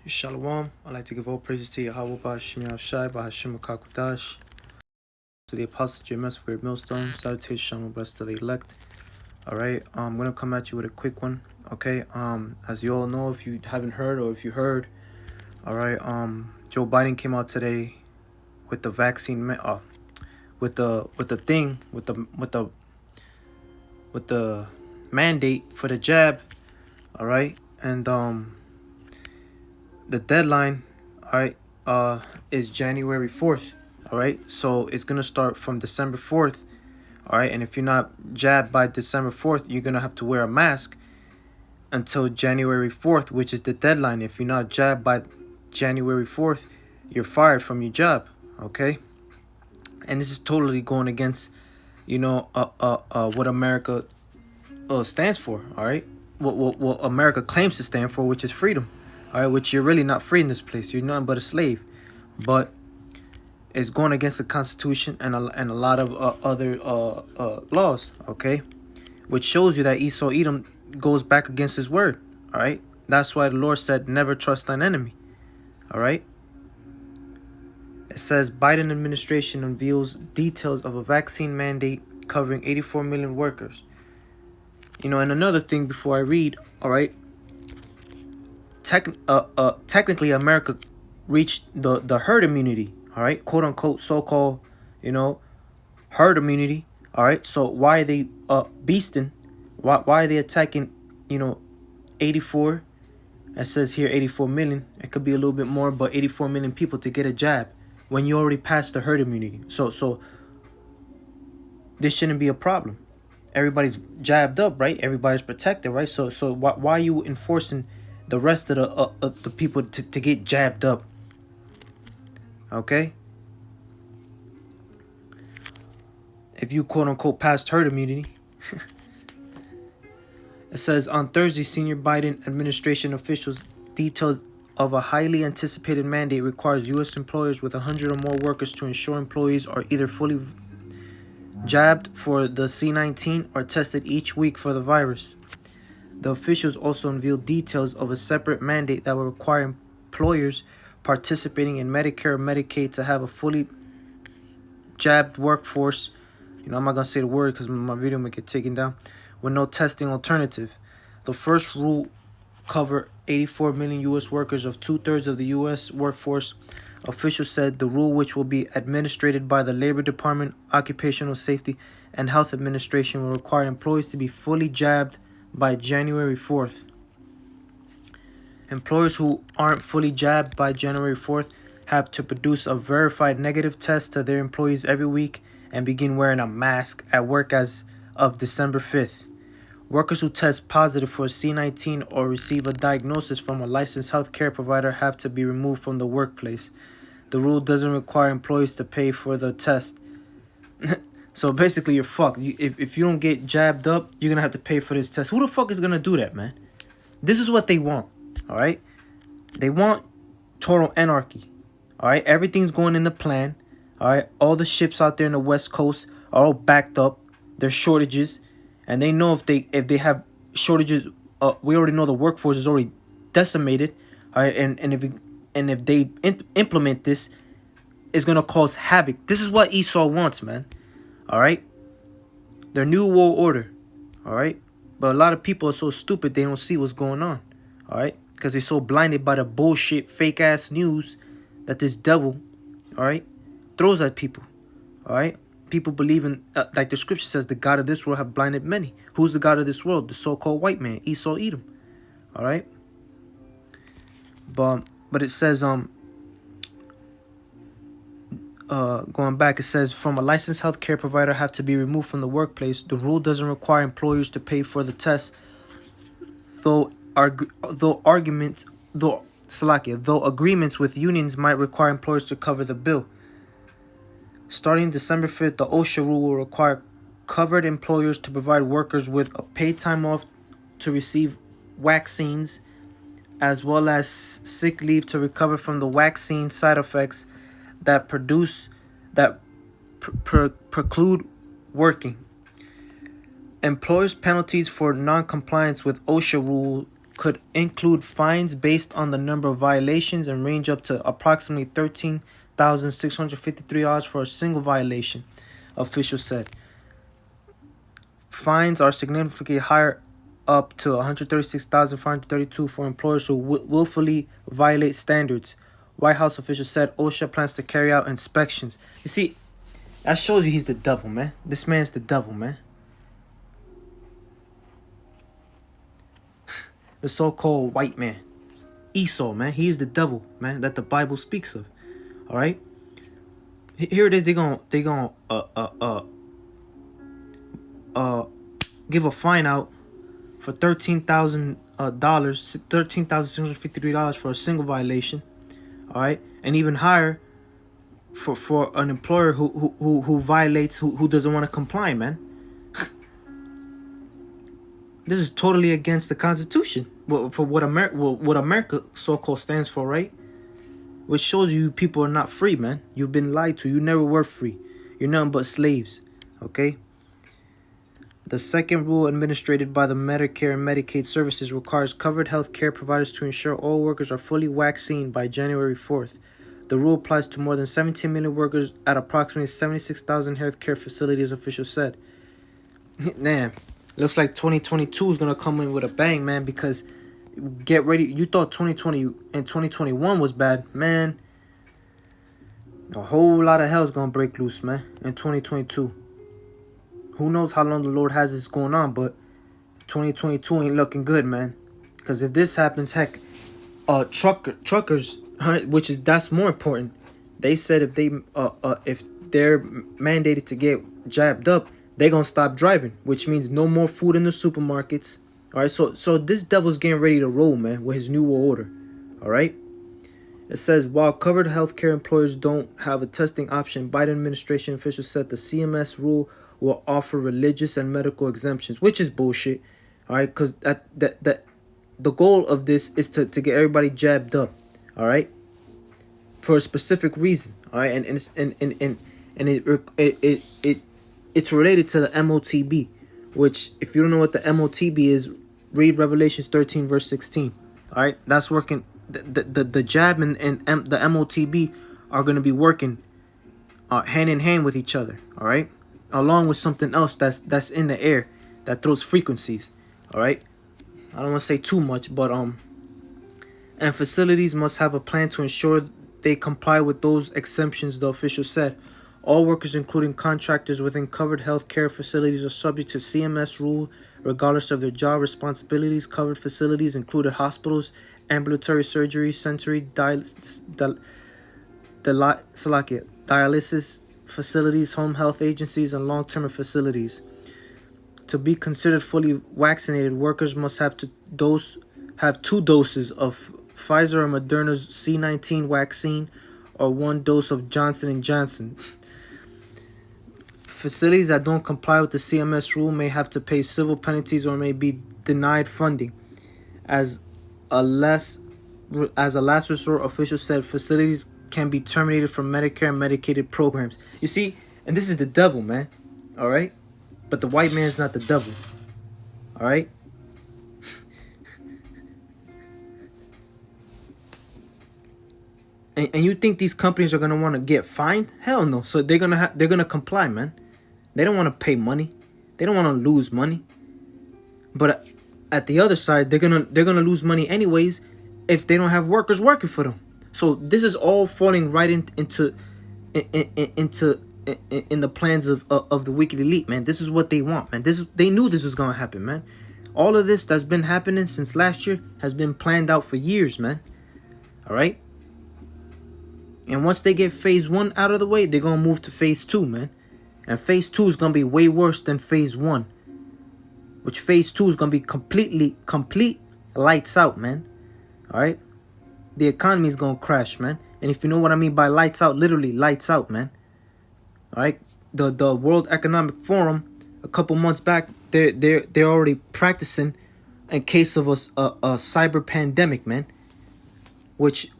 Shalom. I'd like to give all praises to Yahweh Ba'Hashem Yahushai Ba'Hashem Kakudash, to the Apostle James for your millstone. Salutations, Shalom, blessed to the elect. Alright, I'm gonna come at you with a quick one. Okay, as you all know, if you haven't heard or if you heard, alright, Joe Biden came out today with the vaccine with the mandate for the jab. Alright, and the deadline, is January 4th. Alright, so it's gonna start from December 4th. Alright, and if you're not jabbed by December 4th, you're gonna have to wear a mask until January 4th, which is the deadline. If you're not jabbed by January 4th, you're fired from your job. Okay, and this is totally going against, what America stands for. Alright, what America claims to stand for, which is freedom. Alright, which you're really not free in this place. You're nothing but a slave. But it's going against the Constitution and a lot of other laws. Okay, which shows you that Esau Edom goes back against his word. Alright, that's why the Lord said, never trust thine enemy. Alright, it says Biden administration unveils details of a vaccine mandate covering 84 million workers. And another thing before I read, alright, technically America reached the herd immunity, alright, quote unquote, so-called, herd immunity. Alright, so why are they beasting? Why are they attacking, 84? It says here 84 million. It could be a little bit more, but 84 million people to get a jab when you already passed the herd immunity. So this shouldn't be a problem. Everybody's jabbed up, right? Everybody's protected, right? So why are you enforcing the rest of the people to get jabbed up? Okay, if you quote unquote passed herd immunity. It says on Thursday, senior Biden administration officials detailed of a highly anticipated mandate requires U.S. employers with 100 or more workers to ensure employees are either fully jabbed for the C19 or tested each week for the virus. The officials also unveiled details of a separate mandate that will require employers participating in Medicare or Medicaid to have a fully jabbed workforce. I'm not going to say the word because my video might get taken down. With no testing alternative. The first rule cover 84 million U.S. workers of 2/3 of the U.S. workforce. Officials said the rule, which will be administered by the Labor Department, Occupational Safety, and Health Administration, will require employees to be fully jabbed by January 4th. Employers who aren't fully jabbed by January 4th have to produce a verified negative test to their employees every week and begin wearing a mask at work as of December 5th. Workers who test positive for C19 or receive a diagnosis from a licensed health care provider have to be removed from the workplace. The rule doesn't require employees to pay for the test. So basically, you're fucked. If you don't get jabbed up, you're going to have to pay for this test. Who the fuck is going to do that, man? This is what they want, all right? They want total anarchy, all right? Everything's going in the plan, all right? All the ships out there in the West Coast are all backed up. There's shortages, and they know if they have shortages, we already know the workforce is already decimated, all right? And if they implement this, it's gonna cause havoc. This is what Esau wants, man. All right, their new world order, all right. But a lot of people are so stupid they don't see what's going on, all right, because they're so blinded by the bullshit, fake ass news that this devil, all right, throws at people, all right. People believe in, like the scripture says, the God of this world have blinded many. Who's the God of this world? The so-called white man, Esau Edom. All right. But it says, going back, it says from a licensed healthcare provider have to be removed from the workplace. The rule doesn't require employers to pay for the test, though agreements with unions might require employers to cover the bill. Starting December 5th, the OSHA rule will require covered employers to provide workers with a paid time off to receive vaccines, as well as sick leave to recover from the vaccine side effects that preclude working. Employers' penalties for non-compliance with OSHA could include fines based on the number of violations and range up to approximately $13,653 for a single violation, officials said. Fines are significantly higher, up to $136,532 for employers who willfully violate standards. White House officials said OSHA plans to carry out inspections. You see, that shows you he's the devil, man. This man's the devil, man. The so-called white man, Esau, man. He is the devil, man, that the Bible speaks of. All right. Here it is. They gonna give a fine out for $13,653 for a single violation. All right, and even higher for an employer who violates, who doesn't want to comply, man. This is totally against the Constitution, for what America so-called stands for, right? Which shows you people are not free, man. You've been lied to. You never were free. You're nothing but slaves, okay? The second rule administered by the Medicare and Medicaid services requires covered health care providers to ensure all workers are fully vaccinated by January 4th. The rule applies to more than 17 million workers at approximately 76,000 healthcare facilities, officials said. Damn, looks like 2022 is going to come in with a bang, man, because get ready. You thought 2020 and 2021 was bad, man. A whole lot of hell is going to break loose, man, in 2022. Who knows how long the Lord has this going on, but 2022 ain't looking good, man. Because if this happens, heck, truckers, that's more important. They said if they're mandated to get jabbed up, they're gonna stop driving, which means no more food in the supermarkets. All right, so this devil's getting ready to roll, man, with his new world order. All right. It says, while covered healthcare employers don't have a testing option, Biden administration officials said the CMS rule will offer religious and medical exemptions, which is bullshit. All right, because that the goal of this is to get everybody jabbed up. All right, for a specific reason. All right, and it's related to the MOTB, which, if you don't know what the MOTB is, read Revelations 13 verse 16. All right, that's working. The jab and the MOTB are going to be working hand in hand with each other. All right, along with something else that's in the air that throws frequencies. All right, I don't want to say too much, but and facilities must have a plan to ensure they comply with those exemptions, the official said. All workers, including contractors within covered healthcare facilities, are subject to CMS rule regardless of their job responsibilities. Covered facilities included hospitals, ambulatory surgery, sensory dialysis facilities, home health agencies, and long-term facilities. To be considered fully vaccinated, workers must have 2 doses of Pfizer or Moderna's C-19 vaccine or 1 dose of Johnson & Johnson. Facilities that don't comply with the CMS rule may have to pay civil penalties or may be denied funding. As a last resort, officials said facilities can be terminated from Medicare and Medicaid programs. You see, and this is the devil, man. All right? But the white man's not the devil. All right? And you think these companies are going to want to get fined? Hell no. So they're going to comply, man. They don't want to pay money. They don't want to lose money. But at the other side, they're going to lose money anyways if they don't have workers working for them. So this is all falling right into the plans of the wicked elite, man. This is what they want, man. They knew this was going to happen, man. All of this that's been happening since last year has been planned out for years, man. All right? And once they get phase 1 out of the way, they're going to move to phase 2, man. And phase 2 is going to be way worse than phase 1. Which phase 2 is going to be complete lights out, man. All right? The economy is going to crash, man. And if you know what I mean by lights out, literally lights out, man. All right? The World Economic Forum, a couple months back, they're already practicing in case of a cyber pandemic, man. Which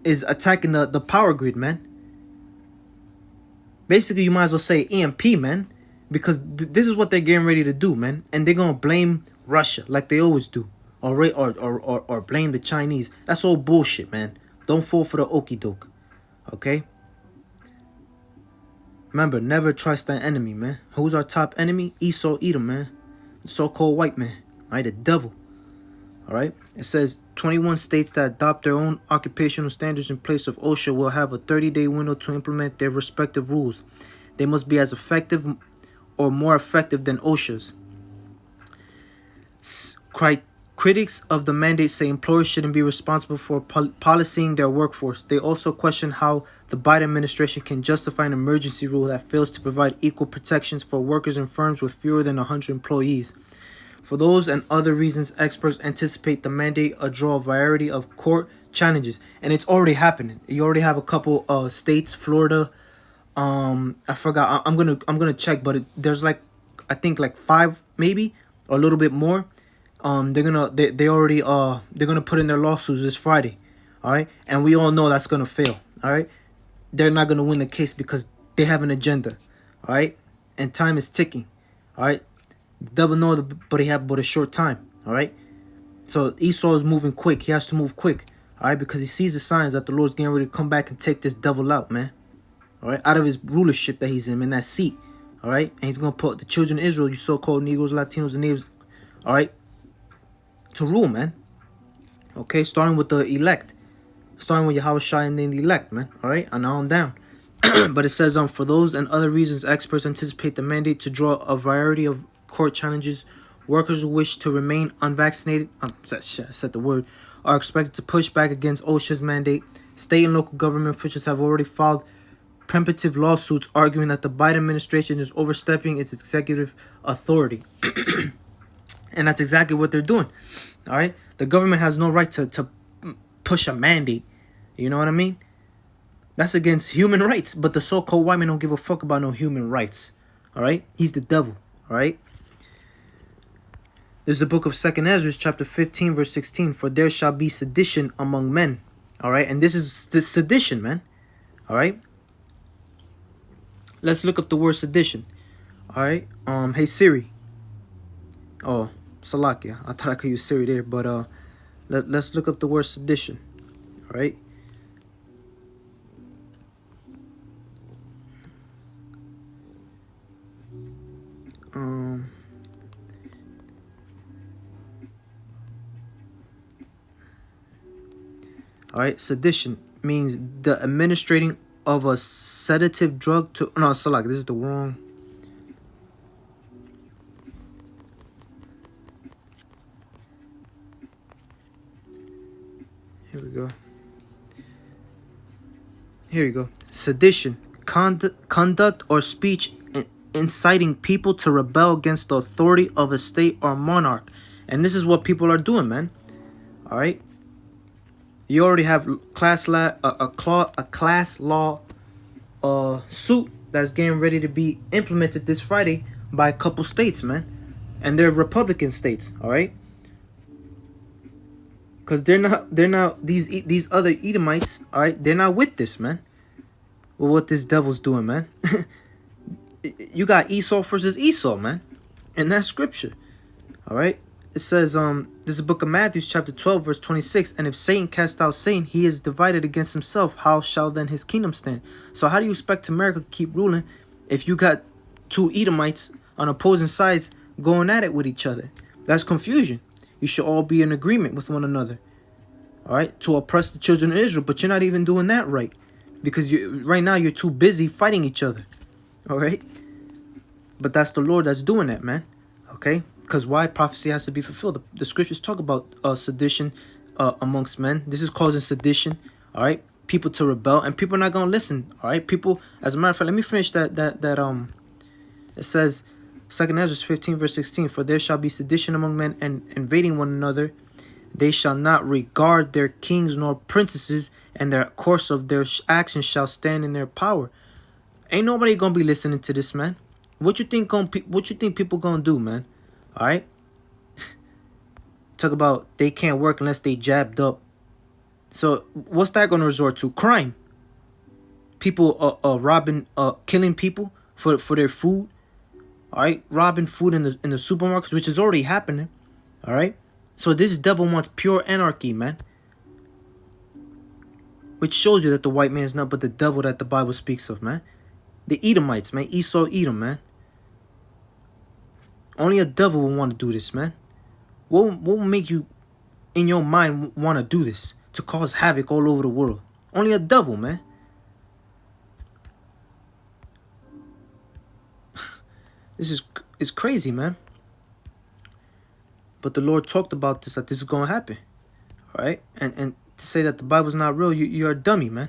is attacking the power grid, man. Basically, you might as well say EMP, man. because this is what they're getting ready to do, man. And they're gonna blame Russia like they always do, or blame the Chinese. That's all bullshit, man. Don't fall for the okie doke, okay? Remember, never trust an enemy, man. Who's our top enemy? Esau Edom, man. The so-called white man, all right? The devil, all right? It says 21 states that adopt their own occupational standards in place of OSHA will have a 30-day window to implement their respective rules. They must be as effective or more effective than OSHA's. Critics of the mandate say employers shouldn't be responsible for policing their workforce. They also question how the Biden administration can justify an emergency rule that fails to provide equal protections for workers in firms with fewer than 100 employees. For those and other reasons, experts anticipate the mandate will draw a variety of court challenges, and it's already happening. You already have a couple states, Florida. I forgot. I'm gonna check, but there's like, I think like 5 maybe, or a little bit more. They're gonna put in their lawsuits this Friday, all right? And we all know that's gonna fail, all right? They're not gonna win the case because they have an agenda, all right? And time is ticking, all right? The devil knows, but he have but a short time, all right? So Esau is moving quick. He has to move quick, all right? Because he sees the signs that the Lord's getting ready to come back and take this devil out, man, all right? Out of his rulership that he's in that seat, all right? And he's gonna put the children of Israel, you so-called Negroes, Latinos, and natives, all right, to rule, man. Okay, starting with the elect, starting with Yahushua and then the elect, man. All right, and on down. But it says, for those and other reasons, experts anticipate the mandate to draw a variety of court challenges. Workers who wish to remain unvaccinated, said the word, are expected to push back against OSHA's mandate. State and local government officials have already filed preemptive lawsuits arguing that the Biden administration is overstepping its executive authority. And that's exactly what they're doing, all right? The government has no right to push a mandate, you know what I mean? That's against human rights, but the so-called white man don't give a fuck about no human rights, all right? He's the devil, all right? This is the book of 2nd Ezra, chapter 15, verse 16. For there shall be sedition among men, all right? And this is the sedition, man, all right? Let's look up the word sedition, all right? Hey, Siri. Oh, Salakia. I thought I could use Siri there, but let's look up the word sedition. All right. All right. Sedition means the administrating of a sedative drug to. No, Salakia. This is the wrong. Here we go. Here you go. Sedition, conduct or speech inciting people to rebel against the authority of a state or monarch. And this is what people are doing, man. All right. You already have a class law suit that's getting ready to be implemented this Friday by a couple states, man. And they're Republican states, all right? Because they're not these other Edomites, all right? They're not with this, man. With what this devil's doing, man. You got Esau versus Esau, man. In that scripture, all right? It says, this is the book of Matthew, chapter 12, verse 26. And if Satan cast out Satan, he is divided against himself. How shall then his kingdom stand? So how do you expect America to keep ruling if you got two Edomites on opposing sides going at it with each other? That's confusion. You should all be in agreement with one another, all right, to oppress the children of Israel. But you're not even doing that right, because right now you're too busy fighting each other, all right? But that's the Lord that's doing that, man, okay? Because why? Prophecy has to be fulfilled. The scriptures talk about sedition amongst men. This is causing sedition, all right? People to rebel, and people are not going to listen, all right? People, as a matter of fact, let me finish that it says, 2nd Ezra 15, verse 16, for there shall be sedition among men and invading one another. They shall not regard their kings nor princesses, and their course of their actions shall stand in their power. Ain't nobody gonna be listening to this, man. What you think people gonna do, man? All right. Talk about they can't work unless they jabbed up. So what's that gonna resort to? Crime. People robbing, killing people for their food. All right, robbing food in the supermarkets, which is already happening. All right, so this devil wants pure anarchy, man. Which shows you that the white man is not but the devil that the Bible speaks of, man. The Edomites, man. Esau, Edom, man. Only a devil will want to do this, man. What will make you, in your mind, want to do this? To cause havoc all over the world. Only a devil, man. This is crazy, man. But the Lord talked about this, that this is going to happen. All right? And to say that the Bible's not real, you're a dummy, man.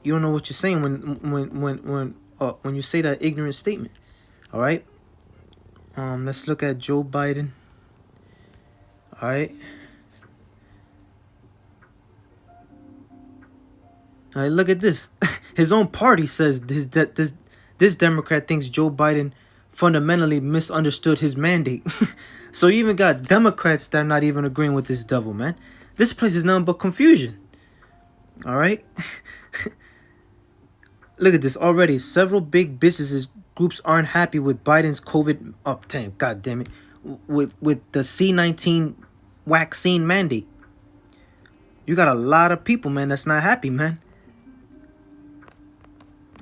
You don't know what you're saying when you say that ignorant statement. All right? Let's look at Joe Biden. All right? All right, look at this. His own party says this Democrat thinks Joe Biden fundamentally misunderstood his mandate. So you even got Democrats that are not even agreeing with this devil, man. This place is nothing but confusion. All right? Look at this already. Several big businesses groups aren't happy with Biden's COVID uptime. God damn it. With the C-19 vaccine mandate. You got a lot of people, man, that's not happy, man.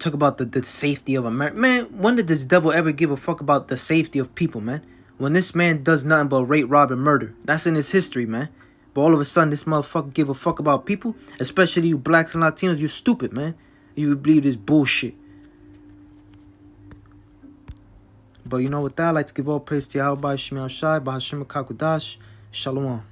Talk about the safety of America. Man, when did this devil ever give a fuck about the safety of people, man? When this man does nothing but rape, rob, and murder. That's in his history, man. But all of a sudden, this motherfucker give a fuck about people. Especially you blacks and Latinos. You're stupid, man. You believe this bullshit. But you know, with that, I'd like to give all praise to Yahweh, Shemi Al Shai, Bahashim Kakudash, Shalom.